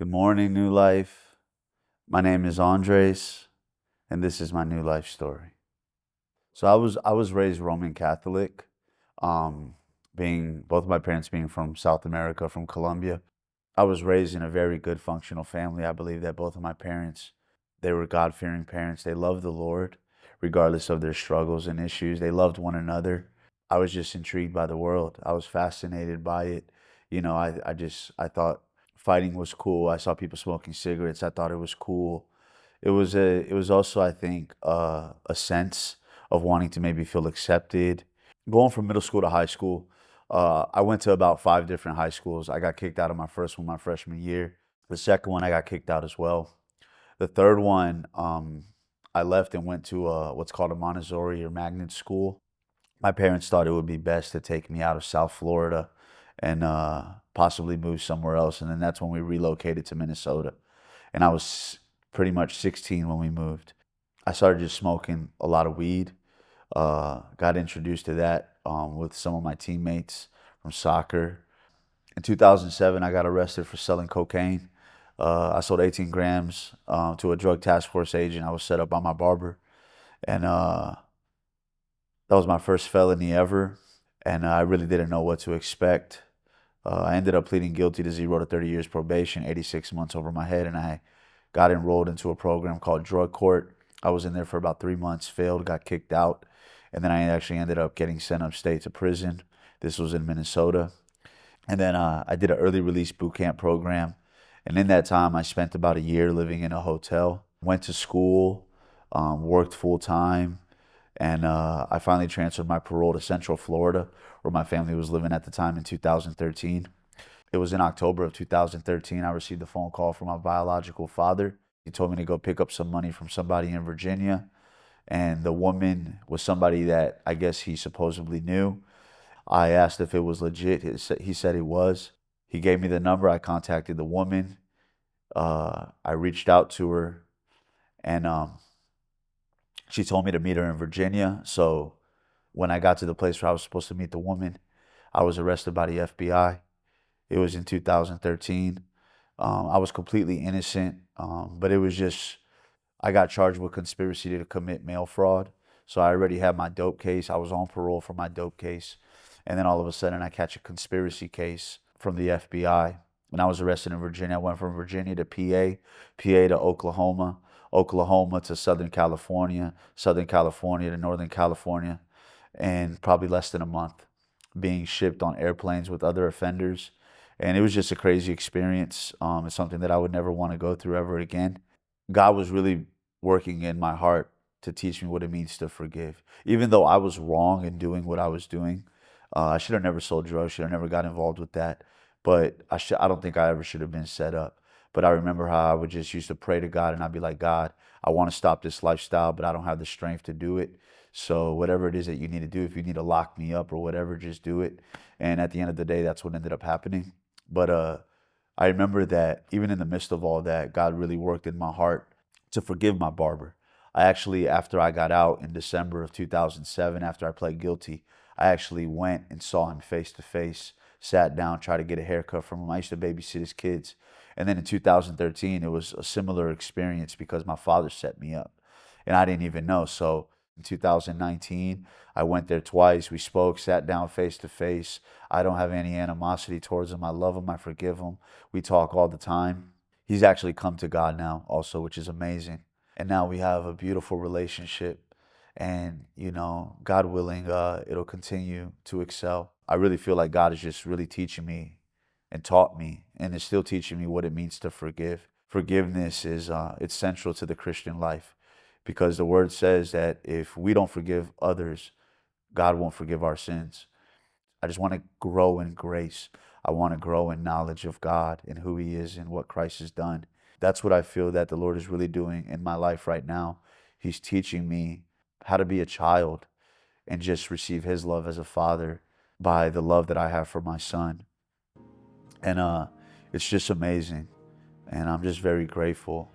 Good morning, New Life. My name is Andres, and this is my new life story. So I was raised Roman Catholic, um, being both my parents being from South America, from Colombia. I was raised in a very good, functional family. I believe that both of my parents, they were God-fearing parents. They loved the Lord, regardless of their struggles and issues. They loved one another. I was just intrigued by the world. I was fascinated by it. I thought fighting was cool. I saw people smoking cigarettes. I thought it was cool. It was also, I think, a sense of wanting to maybe feel accepted. Going from middle school to high school, I went to about five different high schools. I got kicked out of my first one my freshman year. The second one, I got kicked out as well. The third one, I left and went to what's called a Montessori or magnet school. My parents thought it would be best to take me out of South Florida and possibly move somewhere else. And then that's when we relocated to Minnesota. And I was pretty much 16 when we moved. I started just smoking a lot of weed. Got introduced to that with some of my teammates from soccer. In 2007, I got arrested for selling cocaine. I sold 18 grams to a drug task force agent. I was set up by my barber. And that was my first felony ever. And I really didn't know what to expect. I ended up pleading guilty to 0 to 30 years probation, 86 months over my head. And I got enrolled into a program called drug court. I was in there for about 3 months, failed, got kicked out. And then I actually ended up getting sent upstate to prison. This was in Minnesota. And then I did an early release boot camp program. And in that time, I spent about a year living in a hotel, went to school, worked full time. And I finally transferred my parole to Central Florida, where my family was living at the time in 2013. It was in October of 2013. I received a phone call from my biological father. He told me to go pick up some money from somebody in Virginia. And the woman was somebody that I guess he supposedly knew. I asked if it was legit. He said it was. He gave me the number. I contacted the woman. I reached out to her, and she told me to meet her in Virginia. So when I got to the place where I was supposed to meet the woman, I was arrested by the FBI. It was in 2013. I was completely innocent, but it was just, I got charged with conspiracy to commit mail fraud. So I already had my dope case. I was on parole for my dope case. And then all of a sudden, I catch a conspiracy case from the FBI. When I was arrested in Virginia, I went from Virginia to PA to Oklahoma, Oklahoma to Southern California to Northern California, and probably less than a month being shipped on airplanes with other offenders. And it was just a crazy experience. It's something that I would never want to go through ever again. God was really working in my heart to teach me what it means to forgive. Even though I was wrong in doing what I was doing, I should have never sold drugs, should have never got involved with that. But I don't think I ever should have been set up. But I remember how I would just used to pray to God and I'd be like, God, I want to stop this lifestyle, but I don't have the strength to do it. So whatever it is that you need to do, if you need to lock me up or whatever, just do it. And at the end of the day, that's what ended up happening. But I remember that even in the midst of all that, God really worked in my heart to forgive my barber. I actually, after I got out in December of 2007, after I pled guilty, I actually went and saw him face to face, sat down, tried to get a haircut from him. I used to babysit his kids. And then in 2013, it was a similar experience because my father set me up and I didn't even know. So in 2019, I went there twice. We spoke, sat down face to face. I don't have any animosity towards him. I love him. I forgive him. We talk all the time. He's actually come to God now also, which is amazing. And now we have a beautiful relationship. And, God willing, it'll continue to excel. I really feel like God is just really teaching me and taught me and is still teaching me what it means to forgive. Forgiveness is it's central to the Christian life because the word says that if we don't forgive others, God won't forgive our sins. I just want to grow in grace. I want to grow in knowledge of God and who He is and what Christ has done. That's what I feel that the Lord is really doing in my life right now. He's teaching me how to be a child and just receive His love as a father by the love that I have for my son. And it's just amazing. And I'm just very grateful.